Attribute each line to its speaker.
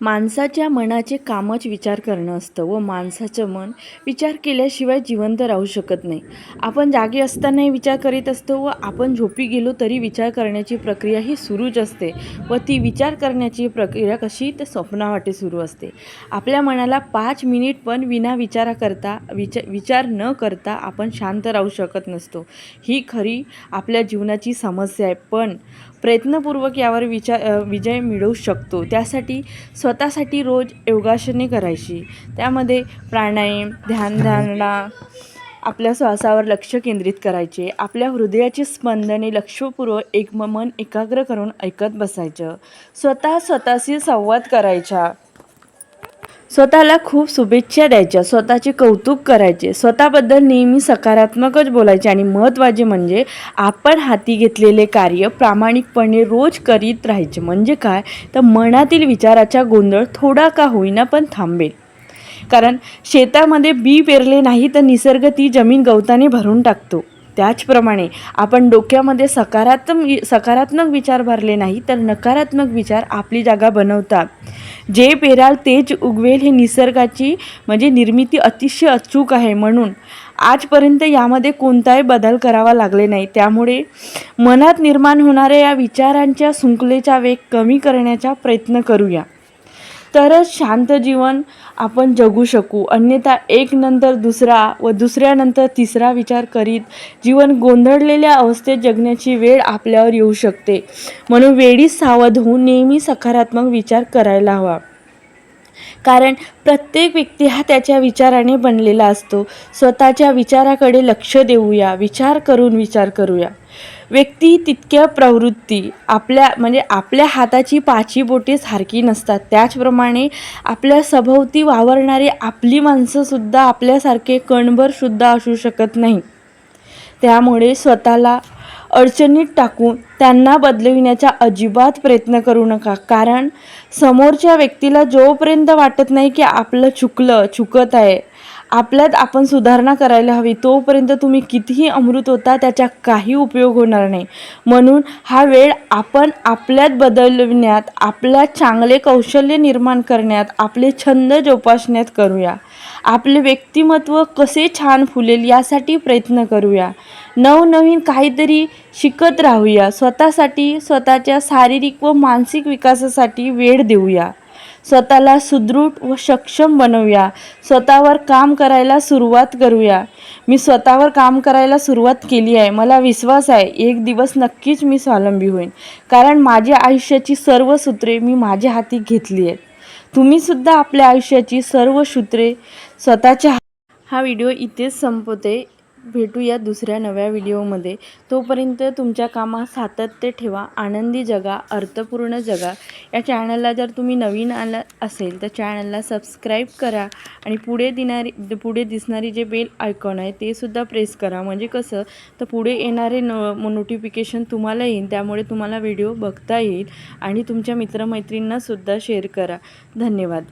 Speaker 1: माणसाच्या मनाचे कामच विचार करणं असतं व माणसाचं मन विचार केल्याशिवाय जिवंत राहू शकत नाही. आपण जागे असतानाही विचार करीत असतो व आपण झोपी गेलो तरी विचार करण्याची प्रक्रिया ही सुरूच असते व ती विचार करण्याची प्रक्रिया कशी तर स्वप्नावाटे सुरू असते. आपल्या मनाला 5 मिनिट पण विना विचार न करता आपण शांत राहू शकत नसतो. ही खरी आपल्या जीवनाची समस्या आहे, पण प्रयत्नपूर्वक यावर विजय मिळवू शकतो. त्यासाठी स्वतःसाठी रोज योगासने करायची, त्यामध्ये प्राणायाम, ध्यानधारणा, आपल्या श्वासावर लक्ष केंद्रित करायचे, आपल्या हृदयाची स्पंदने लक्षपूर्वक मन एकाग्र करून ऐकत बसायचं, स्वतःशी संवाद करायचा, स्वतःला खूप शुभेच्छा द्यायच्या, स्वतःचे कौतुक करायचे, स्वतःबद्दल नेहमी सकारात्मकच बोलायचे आणि महत्त्वाचे म्हणजे आपण हाती घेतलेले कार्य प्रामाणिकपणे रोज करीत राहायचे. म्हणजे काय तर मनातील विचाराचा गोंधळ थोडा का होईना पण थांबेल. कारण शेतामध्ये बी पेरले नाही तर निसर्ग ती जमीन गवताने भरून टाकतो. त्याचप्रमाणे आपण डोक्यामध्ये सकारात्मक विचार भरले नाही तर नकारात्मक विचार आपली जागा बनवतात. जे पेराल तेच उगवेल हे निसर्गाची निर्मिती अतिशय अचूक आहे. म्हणून आजपर्यंत यामध्ये कोणताही बदल करावा लागले नाही. त्यामुळे मनात निर्माण होणाऱ्या या विचारांच्या शृंखलेचा वेग कमी करण्याचा प्रयत्न करूया, तरच शांत जीवन आपण जगू शकू. अन्यथा एक नंतर दुसरा व दुसऱ्यानंतर तिसरा विचार करीत जीवन गोंधळलेल्या अवस्थेत जगण्याची वेळ आपल्यावर येऊ शकते. म्हणून वेळीच सावध होऊन नेहमी सकारात्मक विचार करायला हवा. कारण प्रत्येक व्यक्ती हा त्याच्या विचाराने बनलेला असतो. स्वतःच्या विचाराकडे लक्ष देऊया, विचार करूया. व्यक्ती तितक्या प्रवृत्ती आपल्या हाताची 5 बोटे सारखी नसतात. त्याचप्रमाणे आपल्या सभोवती वावरणारी आपली माणसंसुद्धा आपल्यासारखे कणभरसुद्धा असू शकत नाही. त्यामुळे स्वतःला अडचणीत टाकून त्यांना बदलविण्याचा अजिबात प्रयत्न करू नका. कारण समोरच्या व्यक्तीला जोपर्यंत वाटत नाही की आपलं चुकत आहे, आपल्यात आपण सुधारणा करायला हवी, तोपर्यंत तुम्ही कितीही अमृत होता त्याचा काही उपयोग होणार नाही. म्हणून हा वेळ आपण आपल्यात बदलविण्यात, आपल्यात चांगले कौशल्य निर्माण करण्यात, आपले छंद जोपासण्यात करूया. आपले व्यक्तिमत्व कसे छान फुलेल यासाठी प्रयत्न करूया. नवनवीन काहीतरी शिकत राहूया. स्वतःसाठी, स्वतःच्या शारीरिक व मानसिक विकासासाठी वेळ देऊया. स्वतःला सुदृढ व सक्षम बनवूया. स्वतःवर काम करायला सुरुवात करूया. मी स्वतःवर काम करायला सुरुवात केली आहे. मला विश्वास आहे एक दिवस नक्कीच मी स्वावलंबी होईन. कारण माझ्या आयुष्याची सर्व सूत्रे मी माझ्या हाती घेतली आहेत. तुम्हीसुद्धा आपल्या आयुष्याची सर्व सूत्रे स्वतःच्या. हा व्हिडिओ इथेच संपवते. भेटूया दुसऱ्या नव्या व्हिडिओमध्ये. तोपर्यंत तुमच्या कामात सातत्य ठेवा, आनंदी जगा, अर्थपूर्ण जगा. या चॅनलला जर तुम्ही नवीन आला असेल तर चॅनलला सबस्क्राईब करा आणि पुढे दिसणारी जे बेल आयकॉन आहे ते सुद्धा प्रेस करा. म्हणजे कसं तर पुढे येणारे नोटिफिकेशन तुम्हाला येईल, त्यामुळे तुम्हाला व्हिडिओ बघता येईल आणि तुमच्या मित्रमैत्रिणींनासुद्धा शेअर करा. धन्यवाद.